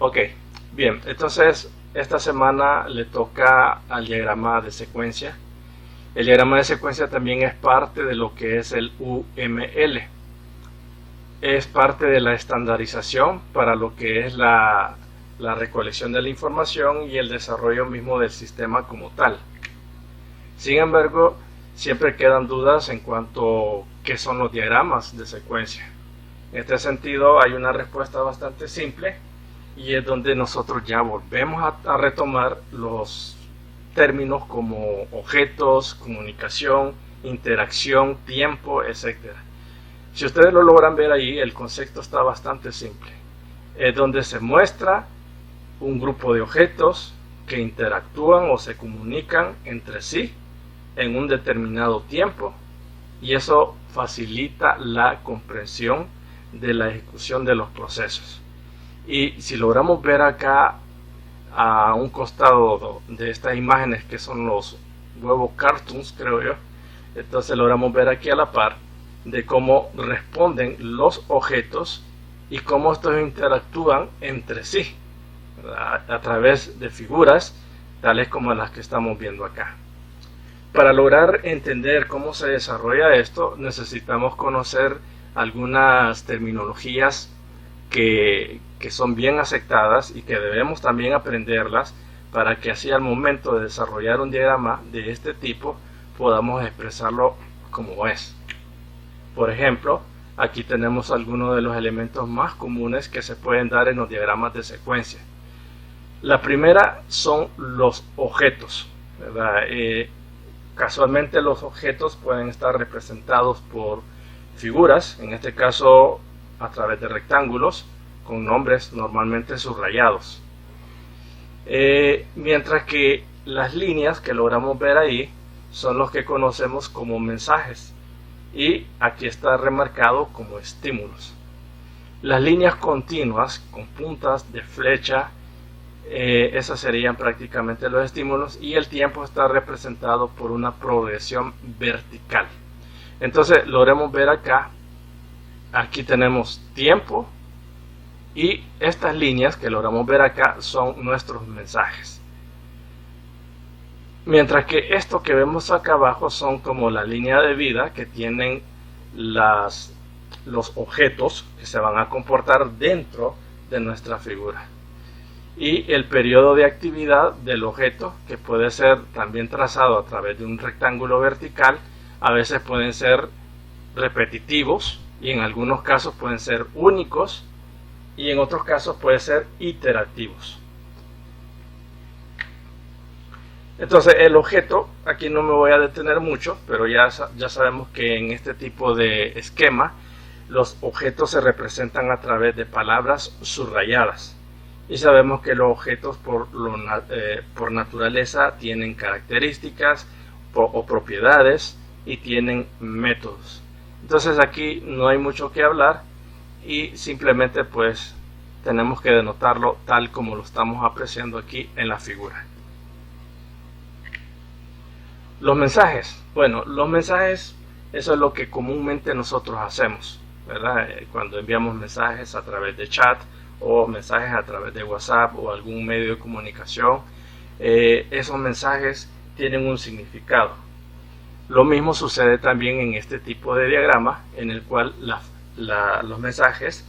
Ok, bien, entonces esta semana le toca al diagrama de secuencia. El diagrama de secuencia también es parte de lo que es el UML. Es parte de la estandarización para lo que es la recolección de la información y el desarrollo mismo del sistema como tal. Sin embargo, siempre quedan dudas en cuanto a qué son los diagramas de secuencia. En este sentido, hay una respuesta bastante simple y es donde nosotros ya volvemos a retomar los términos como objetos, comunicación, interacción, tiempo, etc. Si ustedes lo logran ver ahí, el concepto está bastante simple. Es donde se muestra un grupo de objetos que interactúan o se comunican entre sí en un determinado tiempo, y eso facilita la comprensión de la ejecución de los procesos. Y si logramos ver acá a un costado de estas imágenes que son los huevos cartoons, creo yo, entonces logramos ver aquí a la par de cómo responden los objetos y cómo estos interactúan entre sí, ¿verdad?, a través de figuras tales como las que estamos viendo acá. Para lograr entender cómo se desarrolla esto, necesitamos conocer algunas terminologías que son bien aceptadas y que debemos también aprenderlas para que así al momento de desarrollar un diagrama de este tipo podamos expresarlo como es. Por ejemplo, aquí tenemos algunos de los elementos más comunes que se pueden dar en los diagramas de secuencia. La primera son los objetos, ¿verdad? Casualmente los objetos pueden estar representados por figuras, en este caso a través de rectángulos con nombres normalmente subrayados. Mientras que las líneas que logramos ver ahí son los que conocemos como mensajes y aquí está remarcado como estímulos. Las líneas continuas con puntas de flecha, esas serían prácticamente los estímulos, y el tiempo está representado por una progresión vertical. Entonces logremos ver acá, aquí tenemos tiempo y estas líneas que logramos ver acá son nuestros mensajes. Mientras que esto que vemos acá abajo son como la línea de vida que tienen los objetos que se van a comportar dentro de nuestra figura. Y el periodo de actividad del objeto, que puede ser también trazado a través de un rectángulo vertical, a veces pueden ser repetitivos y en algunos casos pueden ser únicos y en otros casos pueden ser iterativos. Entonces el objeto, aquí no me voy a detener mucho, pero ya sabemos que en este tipo de esquema los objetos se representan a través de palabras subrayadas. Y sabemos que los objetos por naturaleza tienen características o propiedades y tienen métodos. Entonces aquí no hay mucho que hablar y simplemente pues tenemos que denotarlo tal como lo estamos apreciando aquí en la figura. Los mensajes. Bueno, los mensajes, eso es lo que comúnmente nosotros hacemos, ¿verdad? Cuando enviamos mensajes a través de chat o mensajes a través de WhatsApp o algún medio de comunicación, esos mensajes tienen un significado. Lo mismo sucede también en este tipo de diagrama en el cual los mensajes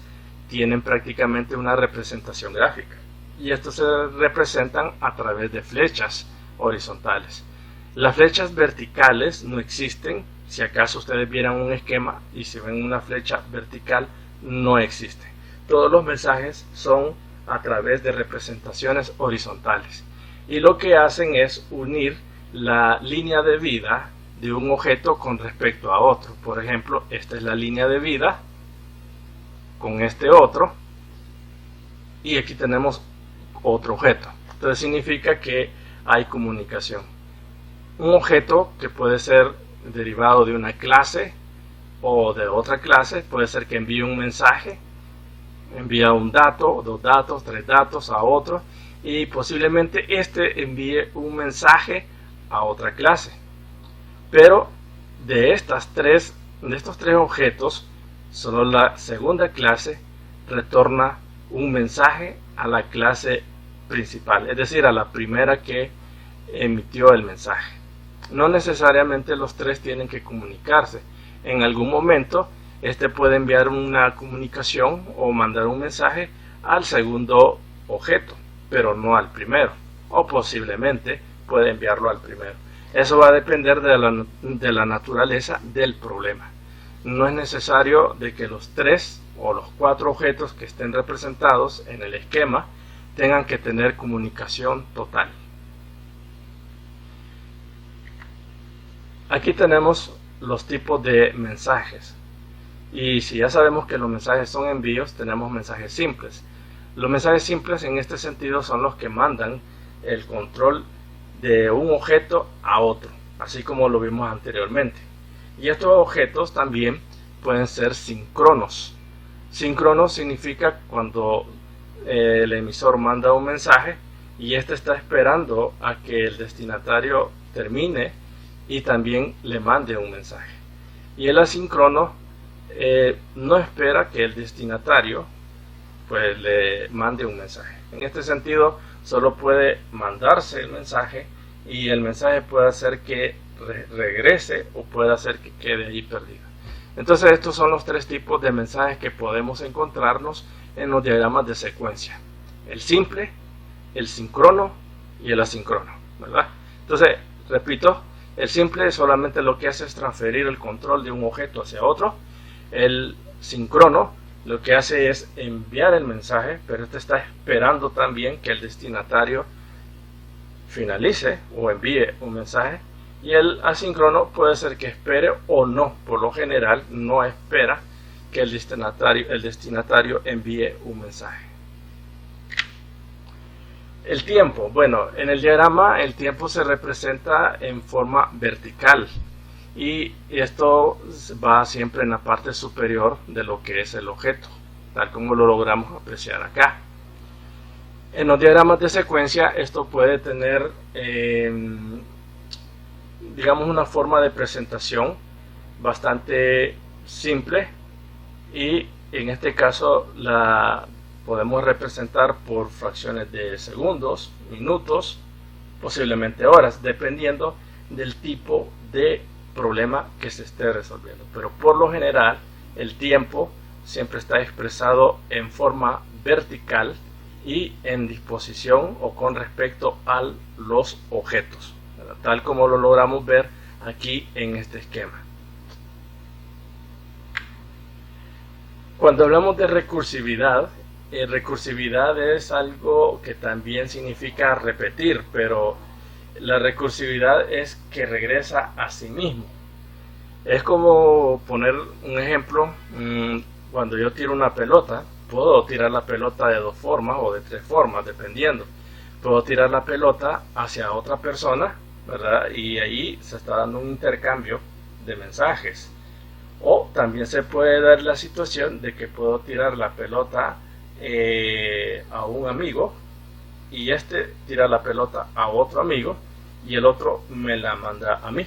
tienen prácticamente una representación gráfica y estos se representan a través de flechas horizontales. Las flechas verticales no existen. Si acaso ustedes vieran un esquema y si ven una flecha vertical, no existe. Todos los mensajes son a través de representaciones horizontales y lo que hacen es unir la línea de vida de un objeto con respecto a otro. Por ejemplo, esta es la línea de vida con este otro y aquí tenemos otro objeto. Entonces significa que hay comunicación. Un objeto que puede ser derivado de una clase o de otra clase, puede ser que envíe un mensaje, envía un dato, dos datos, tres datos a otro y posiblemente este envíe un mensaje a otra clase. Pero de estos tres objetos, solo la segunda clase retorna un mensaje a la clase principal, es decir, a la primera que emitió el mensaje. No necesariamente los tres tienen que comunicarse. En algún momento, este puede enviar una comunicación o mandar un mensaje al segundo objeto, pero no al primero, o posiblemente puede enviarlo al primero. Eso va a depender de la naturaleza del problema. No es necesario de que los tres o los cuatro objetos que estén representados en el esquema tengan que tener comunicación total. Aquí tenemos los tipos de mensajes. Y si ya sabemos que los mensajes son envíos, tenemos mensajes simples. Los mensajes simples en este sentido son los que mandan el control de un objeto a otro, así como lo vimos anteriormente. Y estos objetos también pueden ser síncronos. Síncrono significa cuando el emisor manda un mensaje y este está esperando a que el destinatario termine y también le mande un mensaje. Y el asíncrono no espera que el destinatario pues le mande un mensaje. En este sentido, solo puede mandarse el mensaje y el mensaje puede hacer que regrese o puede hacer que quede ahí perdido. Entonces estos son los tres tipos de mensajes que podemos encontrarnos en los diagramas de secuencia: el simple, el síncrono y el asíncrono, ¿verdad? Entonces, repito, el simple solamente lo que hace es transferir el control de un objeto hacia otro. El síncrono lo que hace es enviar el mensaje, pero este está esperando también que el destinatario finalice o envíe un mensaje. Y el asíncrono puede ser que espere o no. Por lo general no espera que el destinatario envíe un mensaje. El tiempo. Bueno, en el diagrama el tiempo se representa en forma vertical. Y esto va siempre en la parte superior de lo que es el objeto, tal como lo logramos apreciar acá. En los diagramas de secuencia esto puede tener digamos una forma de presentación bastante simple, y en este caso la podemos representar por fracciones de segundos, minutos, posiblemente horas, dependiendo del tipo de problema que se esté resolviendo. Pero por lo general el tiempo siempre está expresado en forma vertical y en disposición o con respecto a los objetos, ¿verdad? Tal como lo logramos ver aquí en este esquema. Cuando hablamos de recursividad, recursividad es algo que también significa repetir, pero la recursividad es que regresa a sí mismo. Es como poner un ejemplo: cuando yo tiro una pelota, puedo tirar la pelota de dos formas o de tres formas, dependiendo. Puedo tirar la pelota hacia otra persona, ¿verdad? Y ahí se está dando un intercambio de mensajes. O también se puede dar la situación de que puedo tirar la pelota a un amigo, y este tira la pelota a otro amigo y el otro me la manda a mí.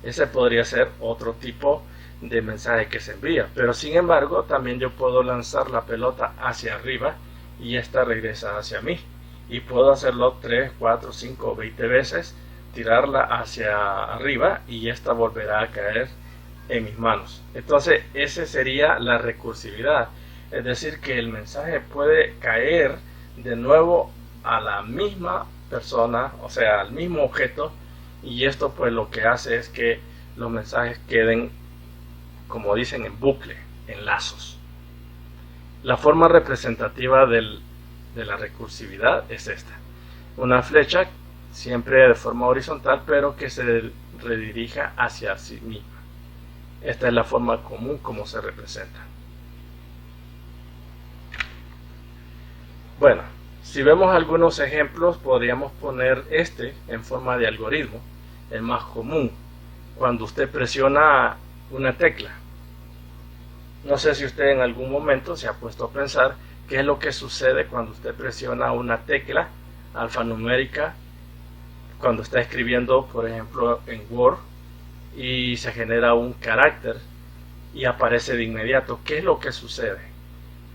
Ese podría ser otro tipo de mensaje que se envía. Pero sin embargo, también yo puedo lanzar la pelota hacia arriba y esta regresa hacia mí. Y puedo hacerlo 3, 4, 5, 20 veces, tirarla hacia arriba y esta volverá a caer en mis manos. Entonces, esa sería la recursividad. Es decir, que el mensaje puede caer de nuevo a la misma persona, o sea, al mismo objeto, y esto pues lo que hace es que los mensajes queden, como dicen, en bucle, en lazos. La forma representativa de la recursividad es esta: una flecha siempre de forma horizontal, pero que se redirija hacia sí misma. Esta es la forma común como se representa. Bueno, si vemos algunos ejemplos, podríamos poner este en forma de algoritmo, el más común, cuando usted presiona una tecla. No sé si usted en algún momento se ha puesto a pensar qué es lo que sucede cuando usted presiona una tecla alfanumérica, cuando está escribiendo, por ejemplo, en Word, y se genera un carácter y aparece de inmediato. ¿Qué es lo que sucede?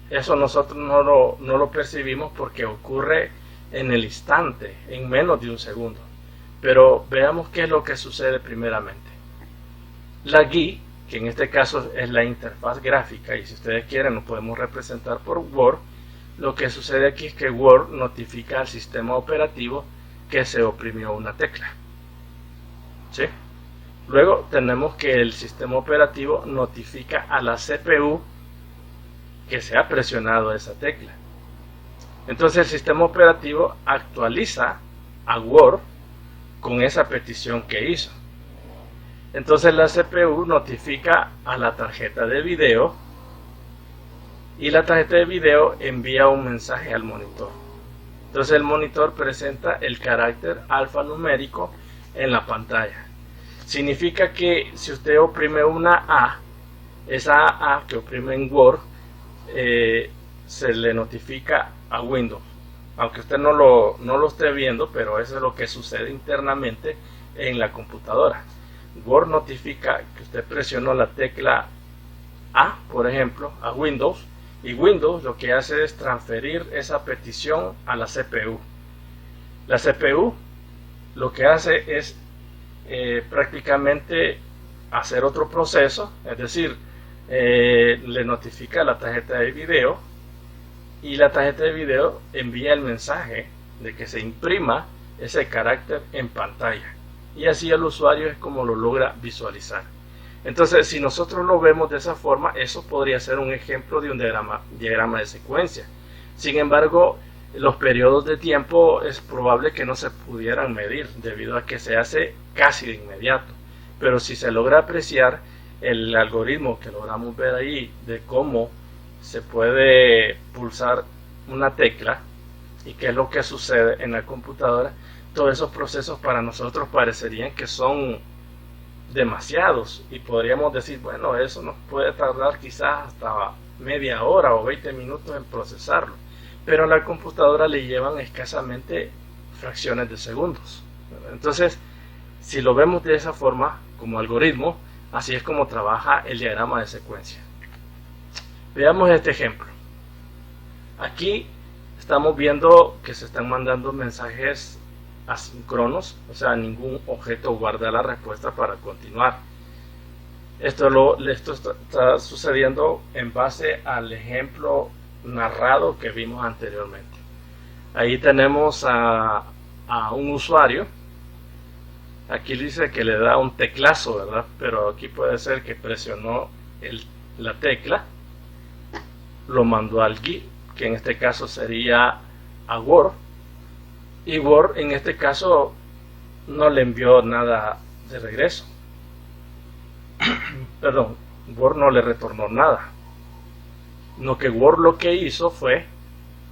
Eso nosotros no lo percibimos porque ocurre en el instante, en menos de un segundo. Pero veamos qué es lo que sucede primeramente. La GUI, que en este caso es la interfaz gráfica, y si ustedes quieren lo podemos representar por Word, lo que sucede aquí es que Word notifica al sistema operativo que se oprimió una tecla. ¿Sí? Luego tenemos que el sistema operativo notifica a la CPU que se ha presionado esa tecla. Entonces el sistema operativo actualiza a Word con esa petición que hizo. Entonces la CPU notifica a la tarjeta de video y la tarjeta de video envía un mensaje al monitor. Entonces el monitor presenta el carácter alfanumérico en la pantalla. Significa que si usted oprime una A, esa A que oprime en Word, se le notifica a Windows. Aunque usted no lo esté viendo, pero eso es lo que sucede internamente en la computadora. Word notifica que usted presionó la tecla A, por ejemplo, a Windows, y Windows lo que hace es transferir esa petición a la CPU. La CPU lo que hace es prácticamente hacer otro proceso, es decir, le notifica a la tarjeta de video y la tarjeta de video envía el mensaje de que se imprima ese carácter en pantalla, y así el usuario es como lo logra visualizar. Entonces, si nosotros lo vemos de esa forma, eso podría ser un ejemplo de un diagrama de secuencia. Sin embargo, los periodos de tiempo es probable que no se pudieran medir debido a que se hace casi de inmediato, pero si se logra apreciar el algoritmo que logramos ver ahí de cómo se puede pulsar una tecla y qué es lo que sucede en la computadora, todos esos procesos para nosotros parecerían que son demasiados y podríamos decir, bueno, eso nos puede tardar quizás hasta media hora o 20 minutos en procesarlo, pero a la computadora le llevan escasamente fracciones de segundos. Entonces, si lo vemos de esa forma como algoritmo, así es como trabaja el diagrama de secuencia. Veamos este ejemplo. Aquí estamos viendo que se están mandando mensajes asíncronos, o sea, ningún objeto guarda la respuesta para continuar. Esto está sucediendo en base al ejemplo narrado que vimos anteriormente. Ahí tenemos a un usuario. Aquí dice que le da un teclazo, ¿verdad? Pero aquí puede ser que presionó la tecla, lo mandó al GUI, que en este caso sería a Word, y Word en este caso no le envió nada de regreso. Perdón, Word no le retornó nada. No, que Word lo que hizo fue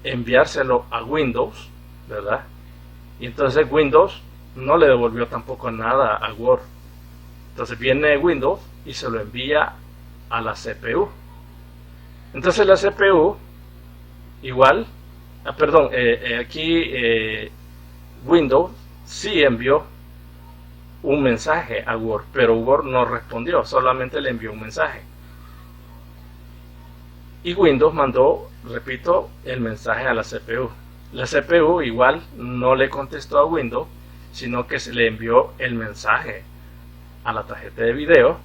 enviárselo a Windows, ¿verdad? Y entonces Windows no le devolvió tampoco nada a Word. Entonces viene Windows y se lo envía a la CPU. Entonces la CPU igual, aquí Windows sí envió un mensaje a Word, pero Word no respondió, solamente le envió un mensaje. Y Windows mandó, repito, el mensaje a la CPU. La CPU igual no le contestó a Windows, sino que se le envió el mensaje a la tarjeta de video,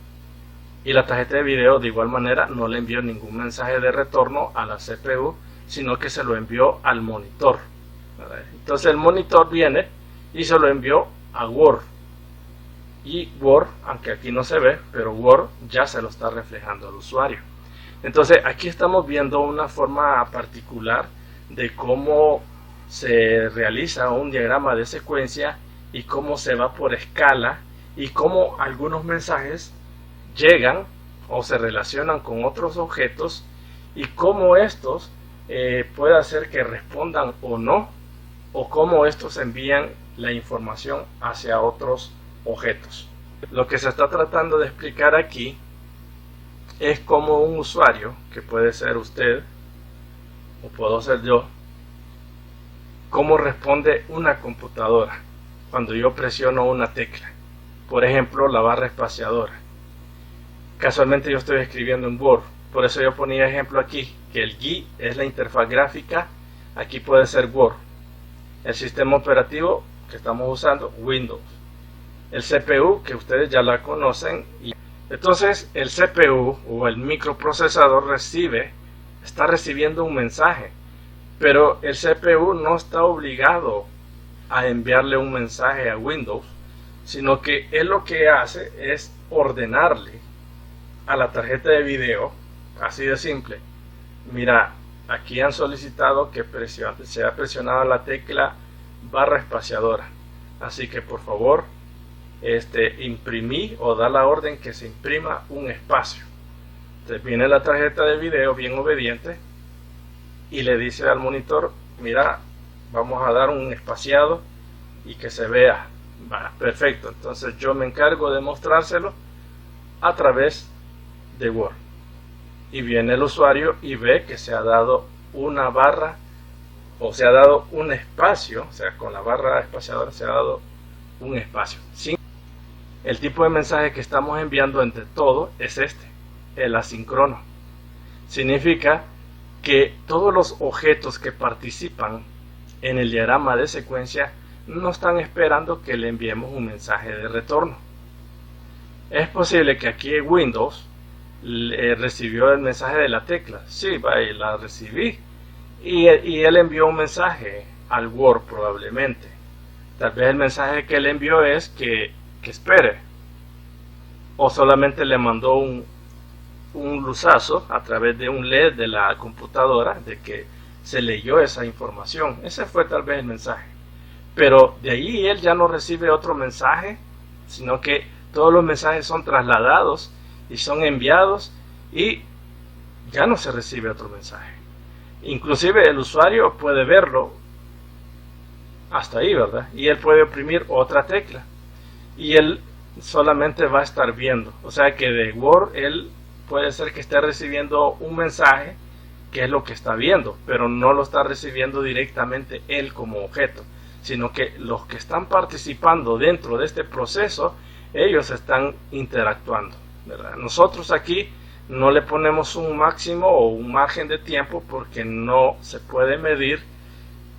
y la tarjeta de video de igual manera no le envió ningún mensaje de retorno a la CPU, sino que se lo envió al monitor. Entonces el monitor viene y se lo envió a Word, y Word, aunque aquí no se ve, pero Word ya se lo está reflejando al usuario. Entonces aquí estamos viendo una forma particular de cómo se realiza un diagrama de secuencia y cómo se va por escala y cómo algunos mensajes llegan o se relacionan con otros objetos y cómo estos puede hacer que respondan o no, o cómo estos envían la información hacia otros objetos. Lo que se está tratando de explicar aquí es cómo un usuario, que puede ser usted o puedo ser yo, cómo responde una computadora cuando yo presiono una tecla. Por ejemplo, la barra espaciadora. Casualmente yo estoy escribiendo en Word Por eso yo ponía ejemplo aquí, que el GUI es la interfaz gráfica, aquí puede ser Word. El sistema operativo que estamos usando, Windows. El CPU, que ustedes ya la conocen. Entonces el CPU o el microprocesador está recibiendo un mensaje, pero el CPU no está obligado a enviarle un mensaje a Windows, sino que él lo que hace es ordenarle a la tarjeta de video, así de simple. Mira, aquí han solicitado que sea presionada la tecla barra espaciadora, así que por favor imprimí o da la orden que se imprima un espacio. Entonces viene la tarjeta de video bien obediente y le dice al monitor, mira, vamos a dar un espaciado y que se vea. Perfecto, entonces yo me encargo de mostrárselo a través de Word, y viene el usuario y ve que se ha dado una barra, o se ha dado un espacio, o sea, con la barra espaciadora se ha dado un espacio. El tipo de mensaje que estamos enviando entre todo es el asíncrono. Significa que todos los objetos que participan en el diagrama de secuencia no están esperando que le enviemos un mensaje de retorno. Es posible que aquí en Windows recibió el mensaje de la tecla. Sí, la recibí. Y él envió un mensaje al Word probablemente. Tal vez el mensaje que él envió es que espere. O solamente le mandó un luzazo a través de un LED de la computadora de que se leyó esa información. Ese fue tal vez el mensaje. Pero de ahí él ya no recibe otro mensaje, sino que todos los mensajes son trasladados y son enviados y ya no se recibe otro mensaje. Inclusive el usuario puede verlo hasta ahí, ¿verdad? Y él puede oprimir otra tecla y él solamente va a estar viendo. O sea que de Word él puede ser que esté recibiendo un mensaje que es lo que está viendo, pero no lo está recibiendo directamente él como objeto, sino que los que están participando dentro de este proceso, ellos están interactuando, ¿verdad? Nosotros aquí no le ponemos un máximo o un margen de tiempo porque no se puede medir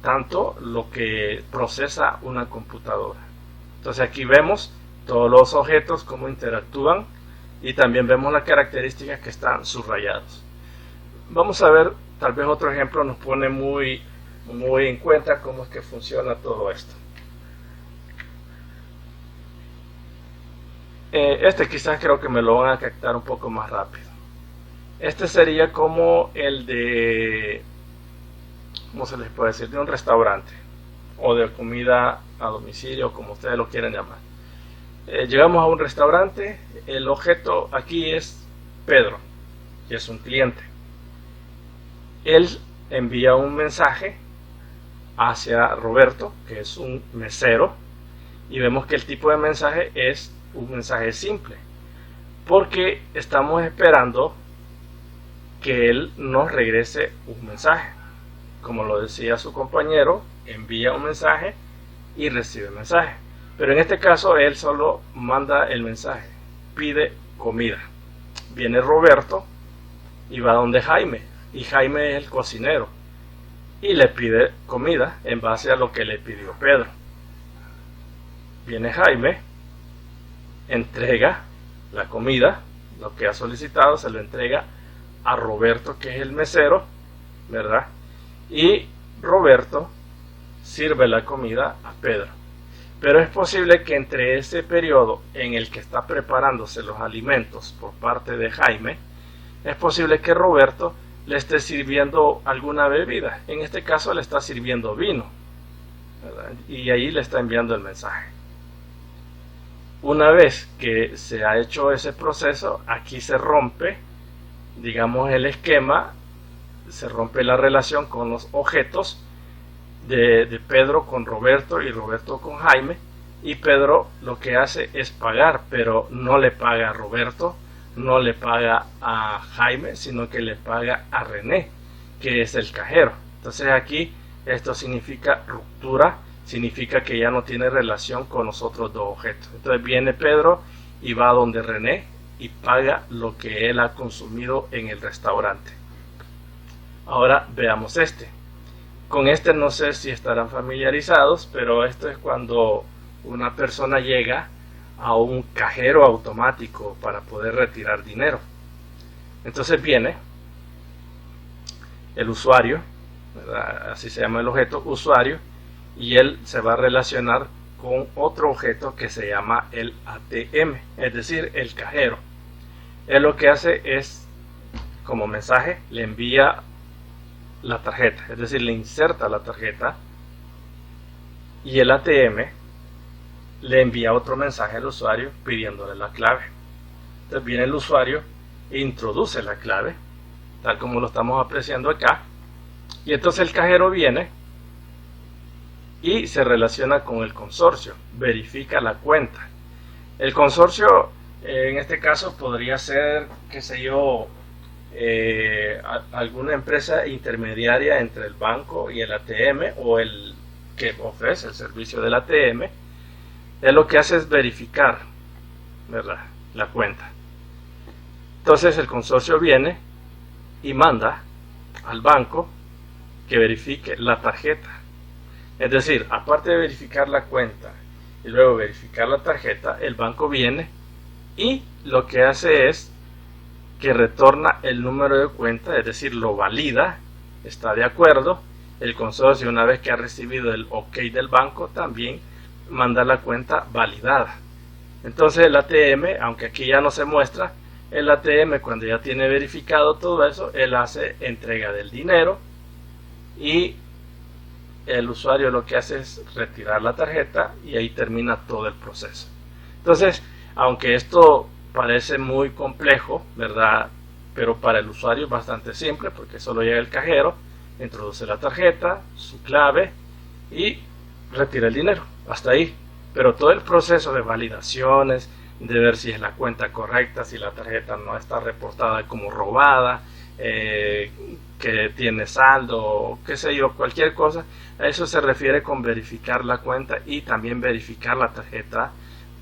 tanto lo que procesa una computadora. Entonces aquí vemos todos los objetos cómo interactúan y también vemos las características que están subrayadas. Vamos a ver, tal vez otro ejemplo nos pone muy en cuenta cómo es que funciona todo esto. Quizás creo que me lo van a captar un poco más rápido. Este sería como el de, ¿cómo se les puede decir? De un restaurante o de comida a domicilio, como ustedes lo quieran llamar. Llegamos a un restaurante, el objeto aquí es Pedro, que es un cliente. Él envía un mensaje hacia Roberto, que es un mesero, y vemos que el tipo de mensaje es un mensaje simple, porque estamos esperando que él nos regrese un mensaje. Como lo decía su compañero, envía un mensaje y recibe mensaje, pero en este caso él solo manda el mensaje, pide comida. Viene Roberto y va donde Jaime, y Jaime es el cocinero y le pide comida en base a lo que le pidió Pedro. Viene Jaime, entrega la comida, lo que ha solicitado se lo entrega a Roberto, que es el mesero, ¿verdad? Y Roberto sirve la comida a Pedro. Pero es posible que entre ese periodo en el que está preparándose los alimentos por parte de Jaime, es posible que Roberto le esté sirviendo alguna bebida. En este caso le está sirviendo vino, ¿verdad? Y ahí le está enviando el mensaje. Una vez que se ha hecho ese proceso, aquí se rompe, digamos, el esquema, se rompe la relación con los objetos de Pedro con Roberto y Roberto con Jaime, y Pedro lo que hace es pagar, pero no le paga a Roberto, no le paga a Jaime, sino que le paga a René, que es el cajero. Entonces aquí esto significa ruptura, significa que ya no tiene relación con los otros dos objetos. Entonces viene Pedro y va donde René y paga lo que él ha consumido en el restaurante. Ahora veamos este. Con este no sé si estarán familiarizados, pero esto es cuando una persona llega a un cajero automático para poder retirar dinero. Entonces viene el usuario, ¿verdad? Así se llama el objeto, usuario, y él se va a relacionar con otro objeto que se llama el ATM, es decir, el cajero. Él lo que hace es, como mensaje, le envía la tarjeta, es decir, le inserta la tarjeta, y el ATM le envía otro mensaje al usuario pidiéndole la clave. Entonces viene el usuario e introduce la clave, tal como lo estamos apreciando acá, y entonces el cajero viene y se relaciona con el consorcio, verifica la cuenta. El consorcio en este caso podría ser, qué sé yo, alguna empresa intermediaria entre el banco y el ATM, o el que ofrece el servicio del ATM. Él lo que hace es verificar, ¿verdad?, la cuenta. Entonces el consorcio viene y manda al banco que verifique la tarjeta. Es decir, aparte de verificar la cuenta y luego verificar la tarjeta, el banco viene y lo que hace es que retorna el número de cuenta, es decir, lo valida, está de acuerdo. El consorcio, una vez que ha recibido el OK del banco, también manda la cuenta validada. Entonces el ATM, aunque aquí ya no se muestra, el ATM cuando ya tiene verificado todo eso, él hace entrega del dinero y el usuario lo que hace es retirar la tarjeta y ahí termina todo el proceso. Entonces, aunque esto parece muy complejo, ¿verdad?, pero para el usuario es bastante simple, porque solo llega el cajero, introduce la tarjeta, su clave y retira el dinero. Hasta ahí. Pero todo el proceso de validaciones, de ver si es la cuenta correcta, si la tarjeta no está reportada como robada, que tiene saldo, qué sé yo, cualquier cosa, a eso se refiere con verificar la cuenta y también verificar la tarjeta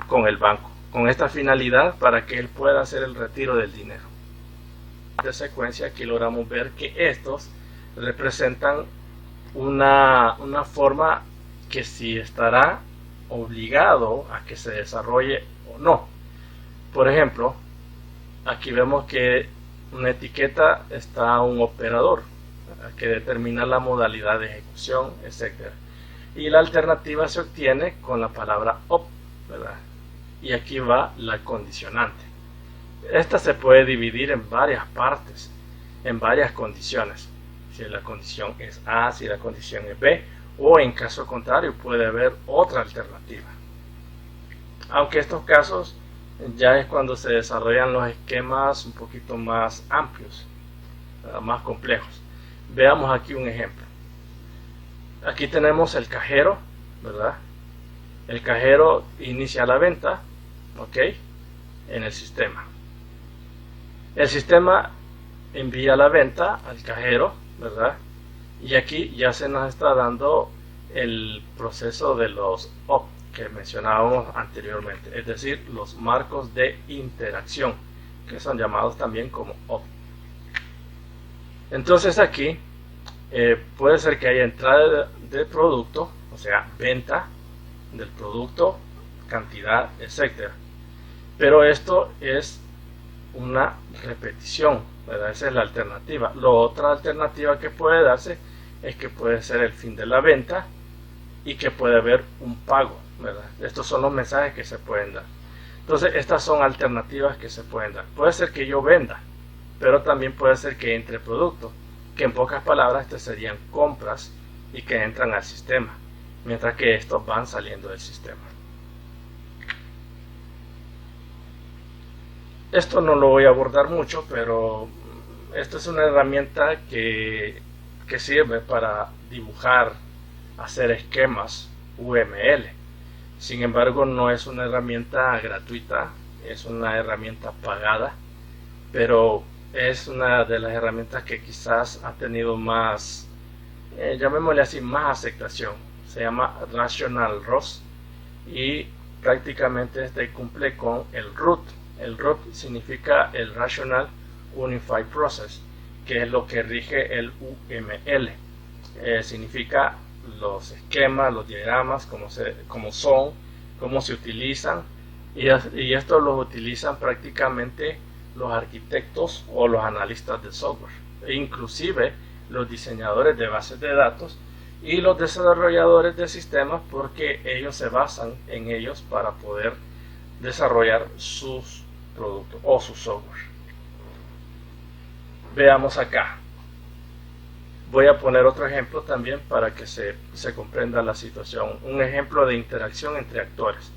con el banco, con esta finalidad para que él pueda hacer el retiro del dinero. De secuencia, aquí logramos ver que estos representan una forma que si estará obligado a que se desarrolle o no. Por ejemplo, aquí vemos que una etiqueta está un operador que determina la modalidad de ejecución, etc. Y la alternativa se obtiene con la palabra op, ¿verdad? Y aquí va la condicionante. Esta se puede dividir en varias partes, en varias condiciones. Si la condición es A, si la condición es B, o en caso contrario puede haber otra alternativa. Aunque estos casos ya es cuando se desarrollan los esquemas un poquito más amplios, más complejos. Veamos aquí un ejemplo. Aquí tenemos el cajero, ¿verdad? El cajero inicia la venta, ¿ok?, en el sistema. El sistema envía la venta al cajero, ¿verdad? Y aquí ya se nos está dando el proceso de los OP que mencionábamos anteriormente, es decir, los marcos de interacción, que son llamados también como OP. Entonces aquí puede ser que haya entrada de producto, o sea, venta del producto, cantidad, etc. Pero esto es una repetición, ¿verdad? Esa es la alternativa. La otra alternativa que puede darse es que puede ser el fin de la venta y que puede haber un pago, ¿verdad? Estos son los mensajes que se pueden dar. Entonces estas son alternativas que se pueden dar. Puede ser que yo venda, pero también puede ser que entre producto, que en pocas palabras estas serían compras y que entran al sistema, mientras que estos van saliendo del sistema. Esto no lo voy a abordar mucho, pero esta es una herramienta que sirve para dibujar, hacer esquemas UML. Sin embargo, no es una herramienta gratuita, es una herramienta pagada, pero es una de las herramientas que quizás ha tenido más, llamémosle así, más aceptación. Se llama Rational ROS y prácticamente este cumple con el root, El root significa el Rational Unified Process, que es lo que rige el UML. Significa los esquemas, los diagramas, cómo son, cómo se utilizan, y esto lo utilizan prácticamente los arquitectos o los analistas de software, e inclusive los diseñadores de bases de datos y los desarrolladores de sistemas, porque ellos se basan en ellos para poder desarrollar sus productos o su software. Veamos acá. Voy a poner otro ejemplo también para que se comprenda la situación. Un ejemplo de interacción entre actores.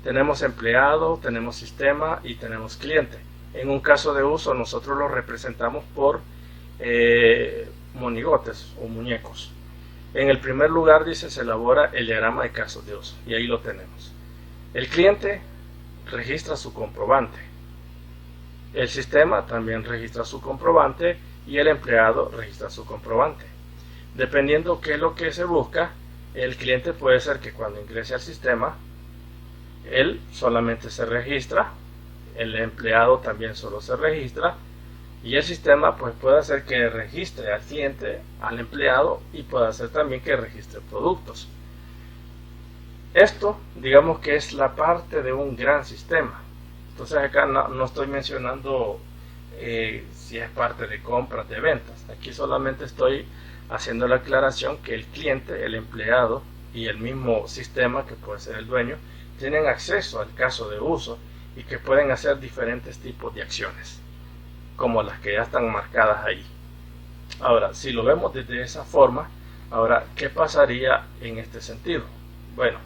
Tenemos empleado, tenemos sistema y tenemos cliente. En un caso de uso nosotros lo representamos por monigotes o muñecos. En el primer lugar dice se elabora el diagrama de casos de uso y ahí lo tenemos. El cliente registra su comprobante. El sistema también registra su comprobante y el empleado registra su comprobante. Dependiendo qué es lo que se busca, el cliente puede ser que cuando ingrese al sistema, él solamente se registra, el empleado también solo se registra, y el sistema pues puede hacer que registre al cliente, al empleado, y puede hacer también que registre productos. Esto, digamos que es la parte de un gran sistema. Entonces acá no estoy mencionando si es parte de compras, de ventas. Aquí solamente estoy haciendo la aclaración que el cliente, el empleado y el mismo sistema, que puede ser el dueño, tienen acceso al caso de uso y que pueden hacer diferentes tipos de acciones, como las que ya están marcadas ahí. Ahora, si lo vemos desde esa forma, ahora, ¿qué pasaría en este sentido? Bueno,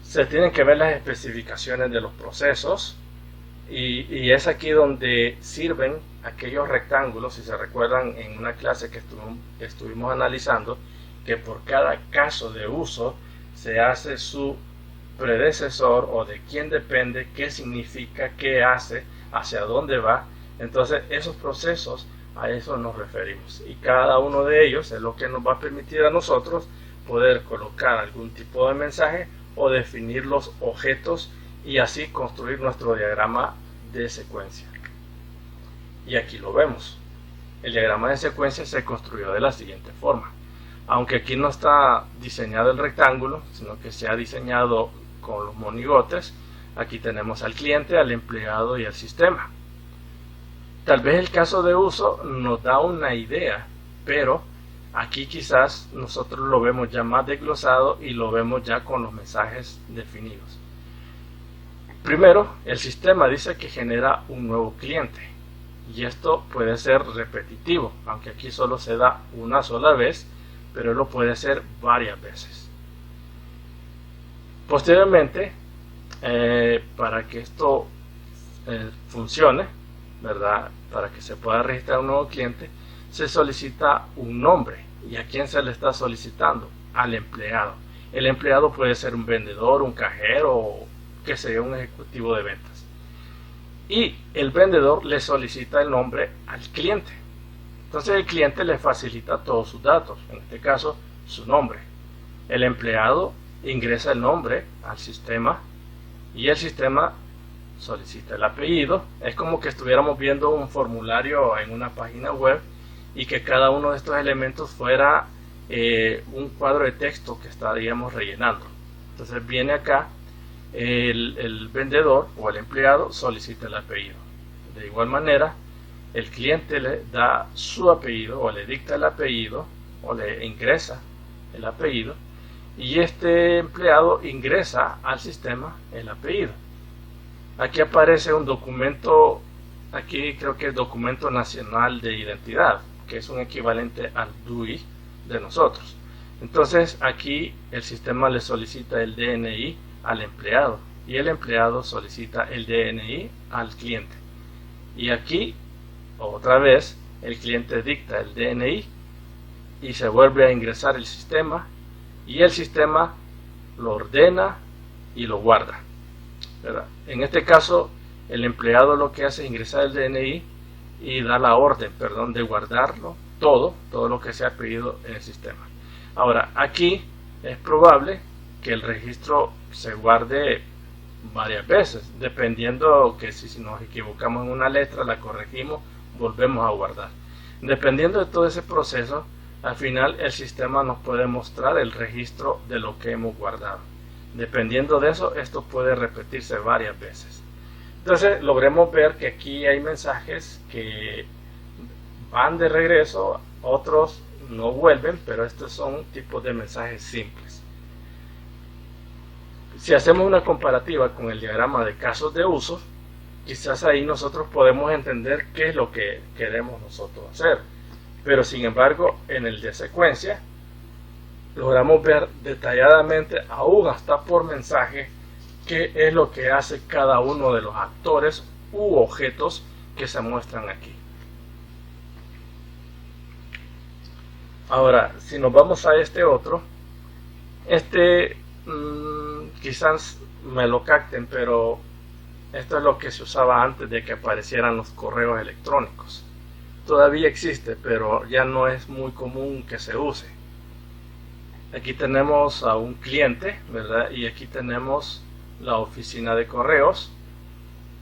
se tienen que ver las especificaciones de los procesos y es aquí donde sirven aquellos rectángulos. Si se recuerdan en una clase que estuvimos analizando, que por cada caso de uso se hace su predecesor o de quién depende, qué significa, qué hace, hacia dónde va. Entonces esos procesos, a eso nos referimos, y cada uno de ellos es lo que nos va a permitir a nosotros poder colocar algún tipo de mensaje o definir los objetos y así construir nuestro diagrama de secuencia. Y aquí lo vemos. El diagrama de secuencia se construyó de la siguiente forma. Aunque aquí no está diseñado el rectángulo, sino que se ha diseñado con los monigotes, aquí tenemos al cliente, al empleado y al sistema. Tal vez el caso de uso nos da una idea, pero aquí quizás nosotros lo vemos ya más desglosado y lo vemos ya con los mensajes definidos. Primero, el sistema dice que genera un nuevo cliente, y esto puede ser repetitivo, aunque aquí solo se da una sola vez, pero lo puede hacer varias veces. Posteriormente, para que esto funcione, ¿verdad? Para que se pueda registrar un nuevo cliente, se solicita un nombre. ¿Y a quién se le está solicitando? Al empleado. El empleado puede ser un vendedor, un cajero o que sea un ejecutivo de ventas. Y el vendedor le solicita el nombre al cliente. Entonces el cliente le facilita todos sus datos, en este caso su nombre. El empleado ingresa el nombre al sistema y el sistema solicita el apellido. Es como que estuviéramos viendo un formulario en una página web y que cada uno de estos elementos fuera un cuadro de texto que estaríamos rellenando. Entonces viene acá el vendedor o el empleado solicita el apellido. De igual manera, el cliente le da su apellido o le dicta el apellido o le ingresa el apellido, y este empleado ingresa al sistema el apellido. Aquí aparece un documento, aquí creo que es Documento Nacional de Identidad, que es un equivalente al DUI de nosotros. Entonces aquí el sistema le solicita el DNI al empleado y el empleado solicita el DNI al cliente. Y aquí otra vez el cliente dicta el DNI y se vuelve a ingresar el sistema, y el sistema lo ordena y lo guarda, ¿verdad? En este caso el empleado lo que hace es ingresar el DNI y da la orden, de guardarlo todo lo que se ha pedido en el sistema. Ahora aquí es probable que el registro se guarde varias veces, dependiendo que si nos equivocamos en una letra, la corregimos, volvemos a guardar. Dependiendo de todo ese proceso, al final el sistema nos puede mostrar el registro de lo que hemos guardado. Dependiendo de eso, esto puede repetirse varias veces. Entonces logremos ver que aquí hay mensajes que van de regreso, otros no vuelven, pero estos son tipos de mensajes simples. Si hacemos una comparativa con el diagrama de casos de uso, quizás ahí nosotros podemos entender qué es lo que queremos nosotros hacer. Pero sin embargo, en el de secuencia, logramos ver detalladamente, aún hasta por mensaje, qué es lo que hace cada uno de los actores u objetos que se muestran aquí. Ahora, si nos vamos a este otro, quizás me lo capten, pero esto es lo que se usaba antes de que aparecieran los correos electrónicos. Todavía existe, pero ya no es muy común que se use. Aquí tenemos a un cliente, ¿verdad? Y aquí tenemos la oficina de correos.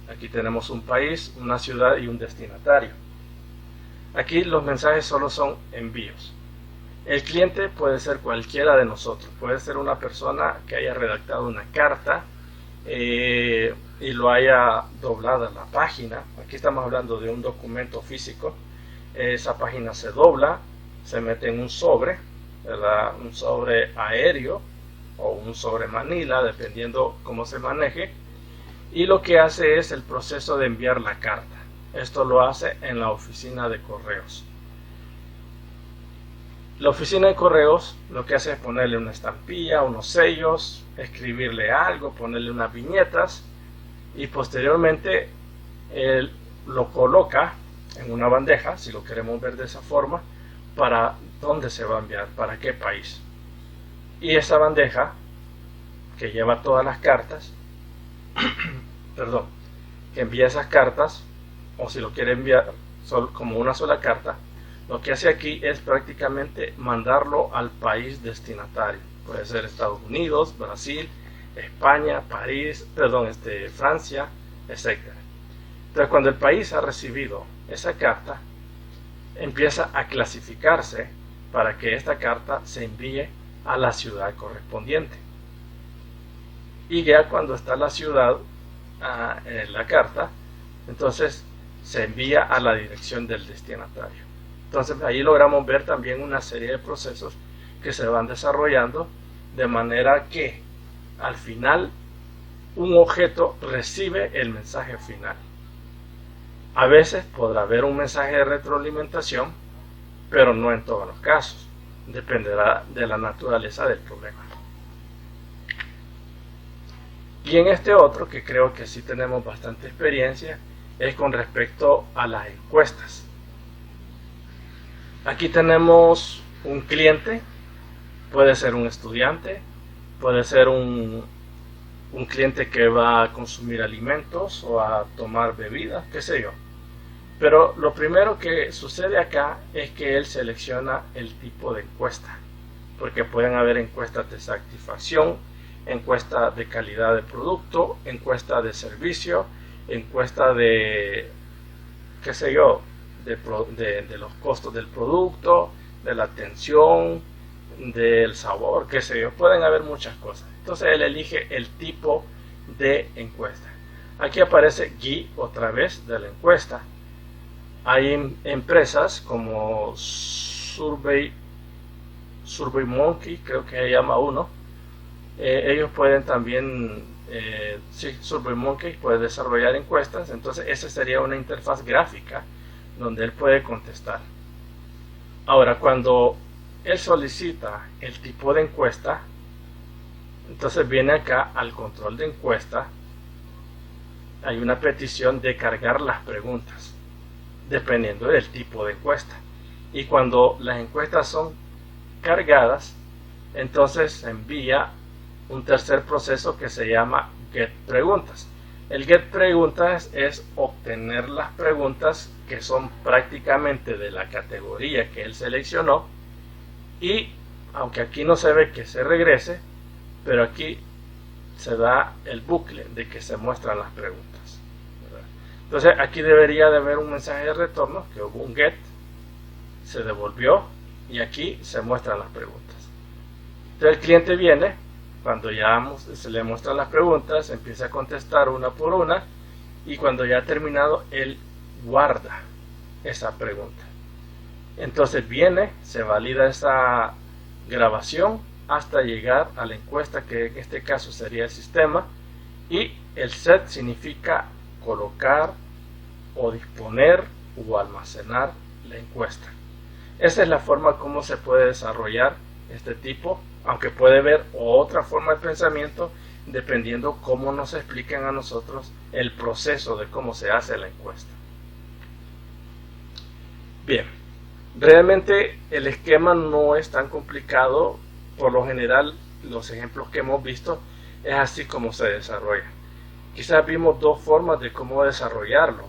Aquí tenemos un país, una ciudad y un destinatario. Aquí los mensajes solo son envíos. El cliente puede ser cualquiera de nosotros. Puede ser una persona que haya redactado una carta y lo haya doblado en la página. Aquí estamos hablando de un documento físico. Esa página se dobla, se mete en un sobre, ¿verdad? Un sobre aéreo o un sobre manila, dependiendo cómo se maneje, y lo que hace es el proceso de enviar la carta. Esto lo hace en la oficina de correos. La oficina de correos lo que hace es ponerle una estampilla, unos sellos, escribirle algo, ponerle unas viñetas y posteriormente él lo coloca en una bandeja, si lo queremos ver de esa forma, para dónde se va a enviar, para qué país. Y esa bandeja que lleva todas las cartas, perdón, que envía esas cartas, o si lo quiere enviar como una sola carta, lo que hace aquí es prácticamente mandarlo al país destinatario. Puede ser Estados Unidos, Brasil, España, París, Francia, etc. Entonces, cuando el país ha recibido esa carta, empieza a clasificarse para que esta carta se envíe a la ciudad correspondiente. Y ya cuando está la ciudad en la carta, entonces se envía a la dirección del destinatario. Entonces ahí logramos ver también una serie de procesos que se van desarrollando de manera que al final un objeto recibe el mensaje final. A veces podrá haber un mensaje de retroalimentación, pero no en todos los casos. Dependerá de la naturaleza del problema. Y en este otro, que creo que sí tenemos bastante experiencia, es con respecto a las encuestas. Aquí tenemos un cliente, puede ser un estudiante, puede ser un cliente que va a consumir alimentos o a tomar bebidas, qué sé yo. Pero lo primero que sucede acá es que él selecciona el tipo de encuesta, porque pueden haber encuestas de satisfacción, encuesta de calidad de producto, encuesta de servicio, encuesta de, qué sé yo, de los costos del producto, de la atención, del sabor, qué sé yo. Pueden haber muchas cosas. Entonces él elige el tipo de encuesta. Aquí aparece GUI otra vez de la encuesta. Hay empresas como SurveyMonkey, creo que se llama uno. Ellos pueden también, SurveyMonkey puede desarrollar encuestas. Entonces esa sería una interfaz gráfica donde él puede contestar. Ahora, cuando él solicita el tipo de encuesta, entonces viene acá al control de encuesta. Hay una petición de cargar las preguntas dependiendo del tipo de encuesta, y cuando las encuestas son cargadas, entonces se envía un tercer proceso que se llama getPreguntas. El getPreguntas es obtener las preguntas que son prácticamente de la categoría que él seleccionó, y aunque aquí no se ve que se regrese, pero aquí se da el bucle de que se muestran las preguntas, ¿verdad? Entonces aquí debería de haber un mensaje de retorno, que hubo un get, se devolvió y aquí se muestran las preguntas. Entonces el cliente viene, cuando ya se le muestran las preguntas, empieza a contestar una por una y cuando ya ha terminado, él guarda esa pregunta. Entonces viene, se valida esa grabación hasta llegar a la encuesta, que en este caso sería el sistema, y el set significa colocar o disponer o almacenar la encuesta. Esa es la forma como se puede desarrollar este tipo, aunque puede haber otra forma de pensamiento dependiendo cómo nos expliquen a nosotros el proceso de cómo se hace la encuesta. Bien, realmente el esquema no es tan complicado. Por lo general, los ejemplos que hemos visto es así como se desarrolla. Quizás vimos dos formas de cómo desarrollarlo.